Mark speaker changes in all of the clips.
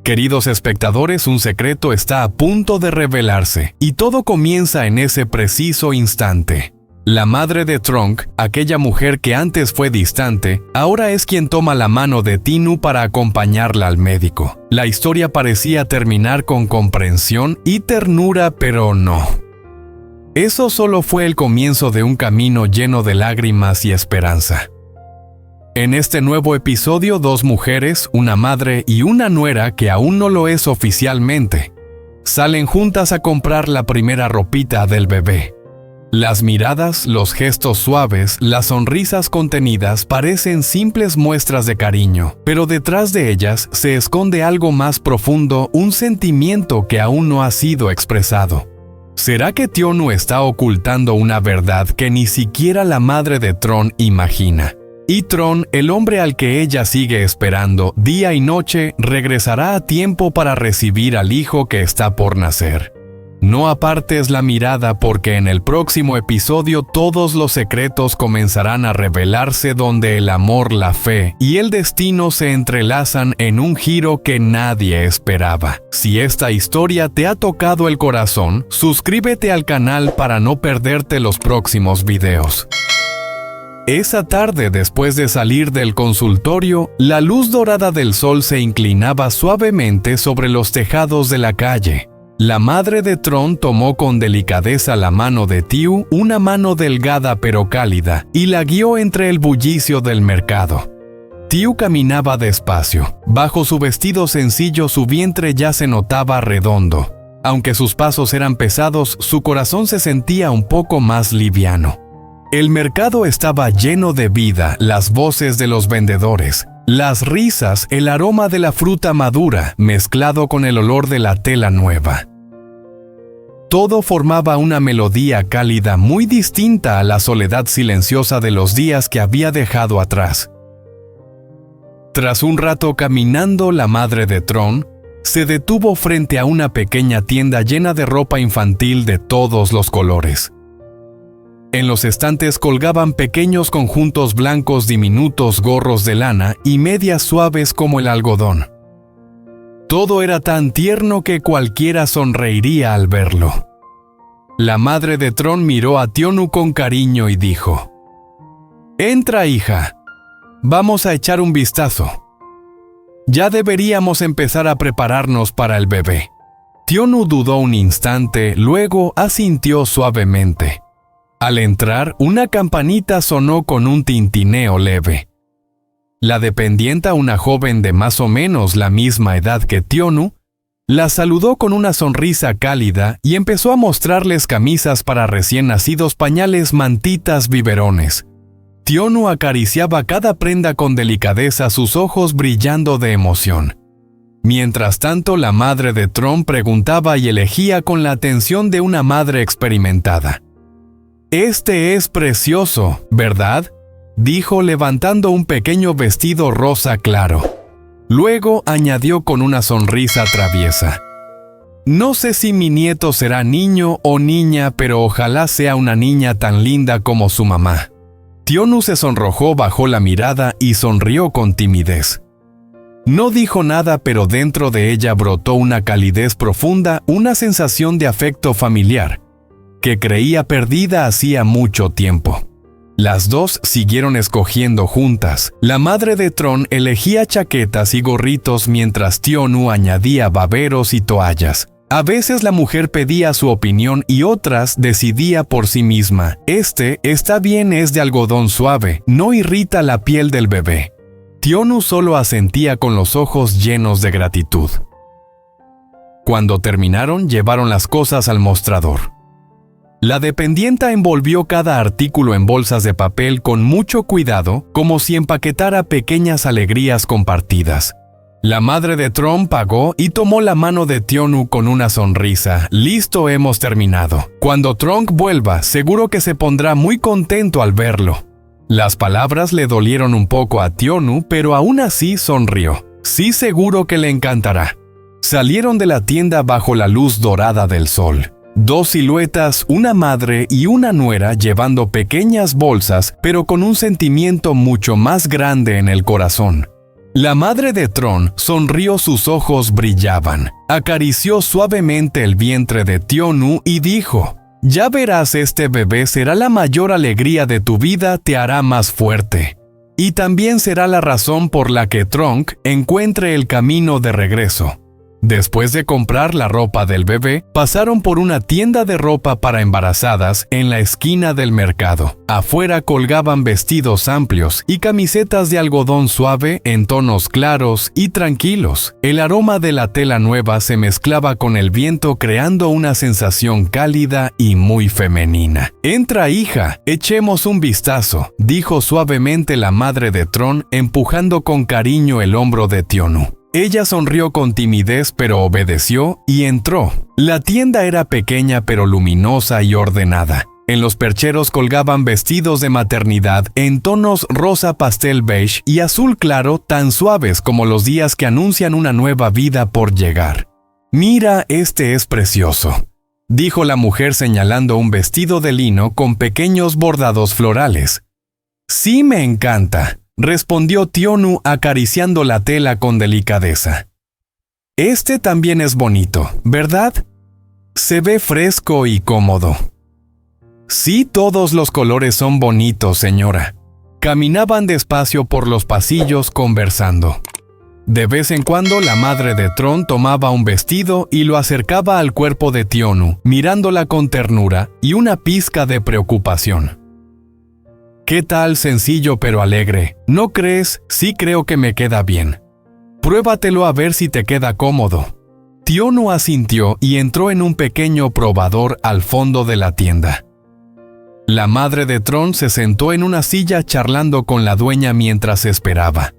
Speaker 1: Queridos espectadores, un secreto está a punto de revelarse, y todo comienza en ese preciso instante. La madre de Tronk, aquella mujer que antes fue distante, ahora es quien toma la mano de Tinu para acompañarla al médico. La historia parecía terminar con comprensión y ternura, pero no. Eso solo fue el comienzo de un camino lleno de lágrimas y esperanza. En este nuevo episodio, dos mujeres, una madre y una nuera que aún no lo es oficialmente, salen juntas a comprar la primera ropita del bebé. Las miradas, los gestos suaves, las sonrisas contenidas parecen simples muestras de cariño, pero detrás de ellas se esconde algo más profundo, un sentimiento que aún no ha sido expresado. ¿Será que Tionu está ocultando una verdad que ni siquiera la madre de Tron imagina? Y Tron, el hombre al que ella sigue esperando día y noche, regresará a tiempo para recibir al hijo que está por nacer. No apartes la mirada porque en el próximo episodio todos los secretos comenzarán a revelarse, donde el amor, la fe y el destino se entrelazan en un giro que nadie esperaba. Si esta historia te ha tocado el corazón, suscríbete al canal para no perderte los próximos videos. Esa tarde, después de salir del consultorio, la luz dorada del sol se inclinaba suavemente sobre los tejados de la calle. La madre de Tron tomó con delicadeza la mano de Tiu, una mano delgada pero cálida, y la guió entre el bullicio del mercado. Tiu caminaba despacio. Bajo su vestido sencillo, su vientre ya se notaba redondo. Aunque sus pasos eran pesados, su corazón se sentía un poco más liviano. El mercado estaba lleno de vida, las voces de los vendedores, las risas, el aroma de la fruta madura, mezclado con el olor de la tela nueva. Todo formaba una melodía cálida muy distinta a la soledad silenciosa de los días que había dejado atrás. Tras un rato caminando, la madre de Tron se detuvo frente a una pequeña tienda llena de ropa infantil de todos los colores. En los estantes colgaban pequeños conjuntos blancos diminutos, gorros de lana y medias suaves como el algodón. Todo era tan tierno que cualquiera sonreiría al verlo. La madre de Tron miró a Tionu con cariño y dijo: «Entra, hija. Vamos a echar un vistazo. Ya deberíamos empezar a prepararnos para el bebé». Tionu dudó un instante, luego asintió suavemente. Al entrar, una campanita sonó con un tintineo leve. La dependienta, una joven de más o menos la misma edad que Tionu, la saludó con una sonrisa cálida y empezó a mostrarles camisas para recién nacidos, pañales, mantitas, biberones. Tionu acariciaba cada prenda con delicadeza, sus ojos brillando de emoción. Mientras tanto, la madre de Tron preguntaba y elegía con la atención de una madre experimentada. «Este es precioso, ¿verdad?», dijo levantando un pequeño vestido rosa claro. Luego añadió con una sonrisa traviesa: «No sé si mi nieto será niño o niña, pero ojalá sea una niña tan linda como su mamá». Tionu se sonrojó, bajó la mirada y sonrió con timidez. No dijo nada, pero dentro de ella brotó una calidez profunda, una sensación de afecto familiar que creía perdida hacía mucho tiempo. Las dos siguieron escogiendo juntas. La madre de Tron elegía chaquetas y gorritos mientras Tionu añadía baberos y toallas. A veces la mujer pedía su opinión y otras decidía por sí misma. «Este está bien, es de algodón suave, no irrita la piel del bebé». Tionu solo asentía con los ojos llenos de gratitud. Cuando terminaron, llevaron las cosas al mostrador. La dependienta envolvió cada artículo en bolsas de papel con mucho cuidado, como si empaquetara pequeñas alegrías compartidas. La madre de Tron pagó y tomó la mano de Tionu con una sonrisa. «Listo, hemos terminado. Cuando Tronk vuelva, seguro que se pondrá muy contento al verlo». Las palabras le dolieron un poco a Tionu, pero aún así sonrió. «Sí, seguro que le encantará». Salieron de la tienda bajo la luz dorada del sol. Dos siluetas, una madre y una nuera llevando pequeñas bolsas, pero con un sentimiento mucho más grande en el corazón. La madre de Tron sonrió, sus ojos brillaban, acarició suavemente el vientre de Tionu y dijo: «Ya verás, este bebé será la mayor alegría de tu vida, te hará más fuerte. Y también será la razón por la que Tronk encuentre el camino de regreso». Después de comprar la ropa del bebé, pasaron por una tienda de ropa para embarazadas en la esquina del mercado. Afuera colgaban vestidos amplios y camisetas de algodón suave en tonos claros y tranquilos. El aroma de la tela nueva se mezclaba con el viento, creando una sensación cálida y muy femenina. «Entra, hija, echemos un vistazo», dijo suavemente la madre de Tron, empujando con cariño el hombro de Tionu. Ella sonrió con timidez, pero obedeció y entró. La tienda era pequeña pero luminosa y ordenada. En los percheros colgaban vestidos de maternidad en tonos rosa pastel beige y azul claro, tan suaves como los días que anuncian una nueva vida por llegar. «Mira, este es precioso», dijo la mujer señalando un vestido de lino con pequeños bordados florales. «Sí, me encanta», respondió Tionu acariciando la tela con delicadeza. «Este también es bonito, ¿verdad? Se ve fresco y cómodo». «Sí, todos los colores son bonitos, señora». Caminaban despacio por los pasillos conversando. De vez en cuando la madre de Tron tomaba un vestido y lo acercaba al cuerpo de Tionu, mirándola con ternura y una pizca de preocupación. «¿Qué tal, sencillo pero alegre? ¿No crees? Sí, creo que me queda bien. Pruébatelo a ver si te queda cómodo». Tionu asintió y entró en un pequeño probador al fondo de la tienda. La madre de Tron se sentó en una silla charlando con la dueña mientras esperaba.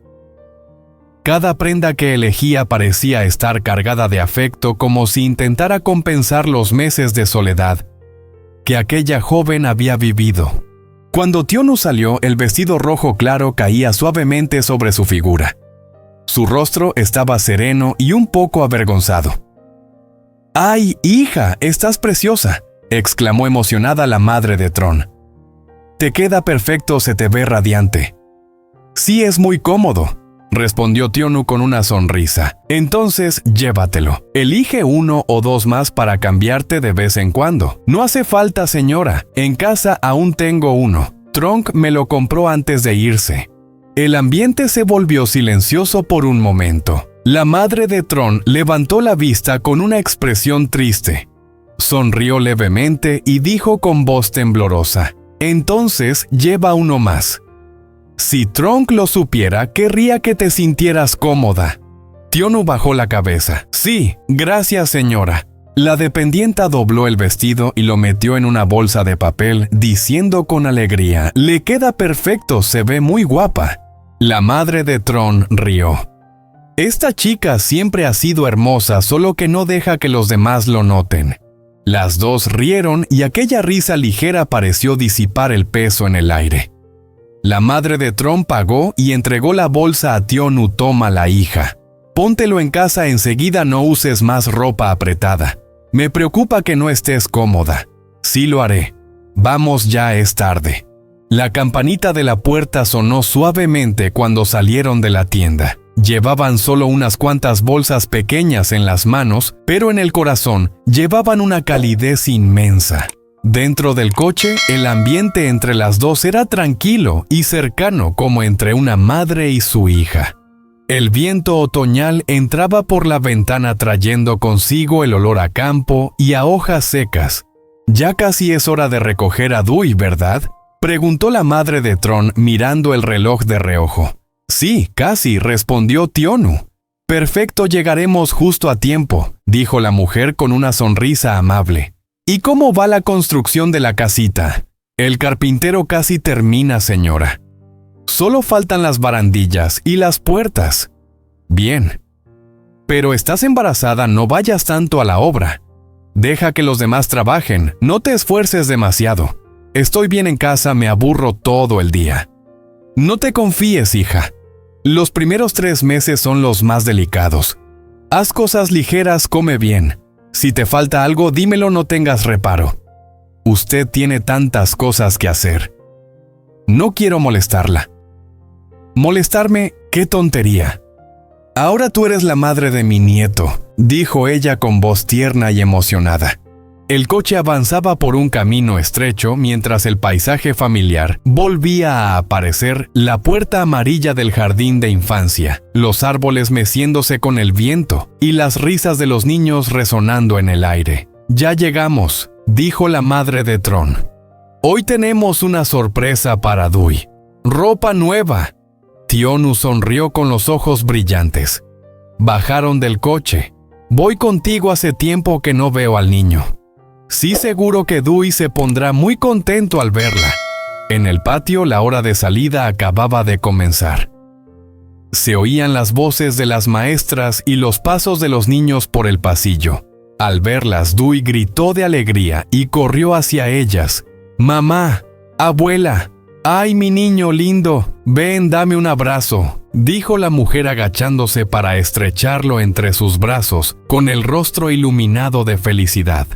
Speaker 1: Cada prenda que elegía parecía estar cargada de afecto, como si intentara compensar los meses de soledad que aquella joven había vivido. Cuando Tionu salió, el vestido rojo claro caía suavemente sobre su figura. Su rostro estaba sereno y un poco avergonzado. «¡Ay, hija, estás preciosa!», exclamó emocionada la madre de Tron. «Te queda perfecto, se te ve radiante». «Sí, es muy cómodo», respondió Tionu con una sonrisa. «Entonces, llévatelo. Elige 1 o 2 más para cambiarte de vez en cuando». «No hace falta, señora. En casa aún tengo uno. Tronk me lo compró antes de irse». El ambiente se volvió silencioso por un momento. La madre de Tron levantó la vista con una expresión triste. Sonrió levemente y dijo con voz temblorosa: «Entonces, lleva uno más. Si Tronk lo supiera, querría que te sintieras cómoda». Tionu bajó la cabeza. «Sí, gracias, señora». La dependienta dobló el vestido y lo metió en una bolsa de papel, diciendo con alegría: «Le queda perfecto, se ve muy guapa». La madre de Tron rió. «Esta chica siempre ha sido hermosa, solo que no deja que los demás lo noten». Las dos rieron y aquella risa ligera pareció disipar el peso en el aire. La madre de Tron pagó y entregó la bolsa a Tionu. «Tómala, hija. Póntelo en casa enseguida, no uses más ropa apretada. Me preocupa que no estés cómoda». «Sí lo haré. Vamos, ya es tarde». La campanita de la puerta sonó suavemente cuando salieron de la tienda. Llevaban solo unas cuantas bolsas pequeñas en las manos, pero en el corazón llevaban una calidez inmensa. Dentro del coche, el ambiente entre las dos era tranquilo y cercano, como entre una madre y su hija. El viento otoñal entraba por la ventana trayendo consigo el olor a campo y a hojas secas. «Ya casi es hora de recoger a Dewey, ¿verdad?», preguntó la madre de Tron mirando el reloj de reojo. «Sí, casi», respondió Tionu. «Perfecto, llegaremos justo a tiempo», dijo la mujer con una sonrisa amable. «¿Y cómo va la construcción de la casita?». «El carpintero casi termina, señora. Solo faltan las barandillas y las puertas». «Bien. Pero estás embarazada, no vayas tanto a la obra. Deja que los demás trabajen, no te esfuerces demasiado. Estoy bien en casa, me aburro todo el día». «No te confíes, hija. Los primeros 3 meses son los más delicados. Haz cosas ligeras, come bien. Si te falta algo, dímelo, no tengas reparo. Usted tiene tantas cosas que hacer». «No quiero molestarla». «¿Molestarme? ¡Qué tontería!». Ahora tú eres la madre de mi nieto, dijo ella con voz tierna y emocionada. El coche avanzaba por un camino estrecho mientras el paisaje familiar volvía a aparecer, la puerta amarilla del jardín de infancia, los árboles meciéndose con el viento y las risas de los niños resonando en el aire. Ya llegamos, dijo la madre de Tron. Hoy tenemos una sorpresa para Dewey. ¡Ropa nueva! Tionu sonrió con los ojos brillantes. Bajaron del coche. Voy contigo, hace tiempo que no veo al niño. Sí, seguro que Dewey se pondrá muy contento al verla. En el patio la hora de salida acababa de comenzar. Se oían las voces de las maestras y los pasos de los niños por el pasillo. Al verlas, Dewey gritó de alegría y corrió hacia ellas. «¡Mamá! ¡Abuela! ¡Ay, mi niño lindo! Ven, dame un abrazo», dijo la mujer agachándose para estrecharlo entre sus brazos, con el rostro iluminado de felicidad.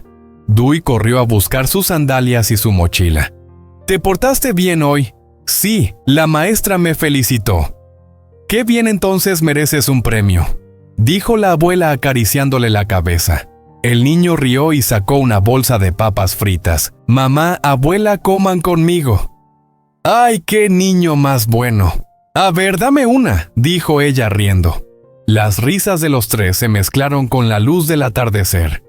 Speaker 1: Dewey corrió a buscar sus sandalias y su mochila. «¿Te portaste bien hoy?» «Sí, la maestra me felicitó». «Qué bien, entonces mereces un premio», dijo la abuela acariciándole la cabeza. El niño rió y sacó una bolsa de papas fritas. «Mamá, abuela, coman conmigo». «¡Ay, qué niño más bueno! A ver, dame una», dijo ella riendo. Las risas de los tres se mezclaron con la luz del atardecer.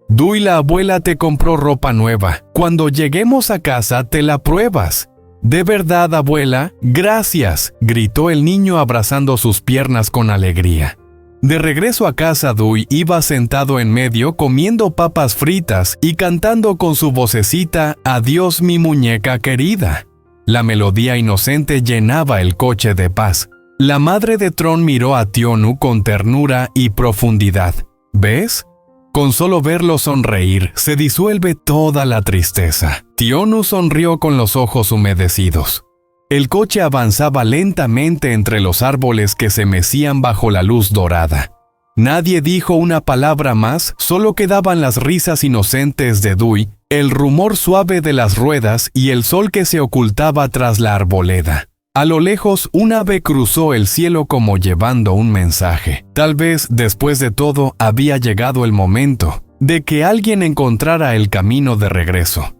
Speaker 1: «Dewey, la abuela te compró ropa nueva. Cuando lleguemos a casa te la pruebas». «¿De verdad, abuela? Gracias», gritó el niño abrazando sus piernas con alegría. De regreso a casa, Dewey iba sentado en medio comiendo papas fritas y cantando con su vocecita «Adiós, mi muñeca querida». La melodía inocente llenaba el coche de paz. La madre de Tron miró a Tionu con ternura y profundidad. «¿Ves? Con solo verlo sonreír, se disuelve toda la tristeza». Tionu sonrió con los ojos humedecidos. El coche avanzaba lentamente entre los árboles que se mecían bajo la luz dorada. Nadie dijo una palabra más, solo quedaban las risas inocentes de Dewey, el rumor suave de las ruedas y el sol que se ocultaba tras la arboleda. A lo lejos, un ave cruzó el cielo como llevando un mensaje. Tal vez, después de todo, había llegado el momento de que alguien encontrara el camino de regreso.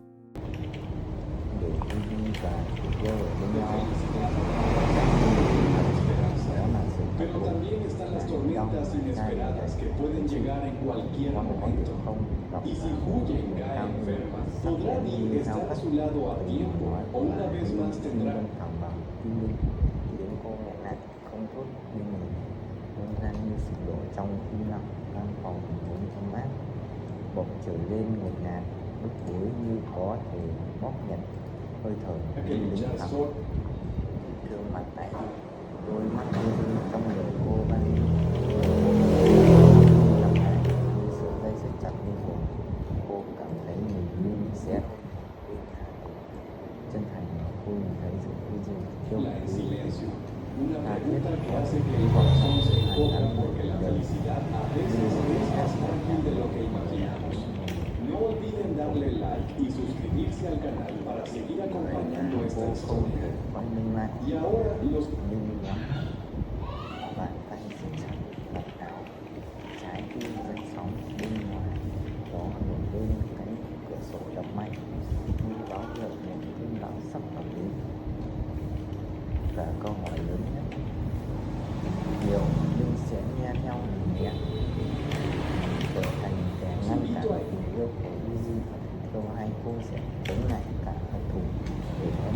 Speaker 2: Pero también están las tormentas inesperadas que pueden llegar en cualquier momento. Y si Huyen cae enferma, podrá Dee estar a su lado a tiempo o una vez más tendrá.
Speaker 3: Tiếng cô mẹ lại không tốt như mình, không gian như sụp đổ trong im lặng, căn phòng vốn ấm áp bỗng trở lên ngột ngạt, bức bối như có thể bóp nghẹt hơi thở như lính thắng. Thương mặt tại đôi mắt như trong đời cô ban lặng lại như sợi dây siết chặt như cổ. Cô cảm thấy mình như bị xé chân thành. Cô nhìn thấy sự hy sinh
Speaker 2: La en silencio, una pregunta que hace que el corazón se encoja porque la felicidad a veces es más fácil de lo que imaginamos. No olviden darle like y suscribirse al canal para seguir acompañando esta historia. Y ahora los...
Speaker 3: Bàn tay siết chặt đặt áo, trái tim dậy sóng bên ngoài, gió nổi lên cánh cửa sổ đập mạnh như báo hiệu một cơn bão sắp ập đến. Và câu hỏi lớn nhất, liệu mình sẽ nghe theo mình nhé, trở thành kẻ ngăn cản tình yêu của Lizzy, hay cô sẽ chống lại cả hận thù để có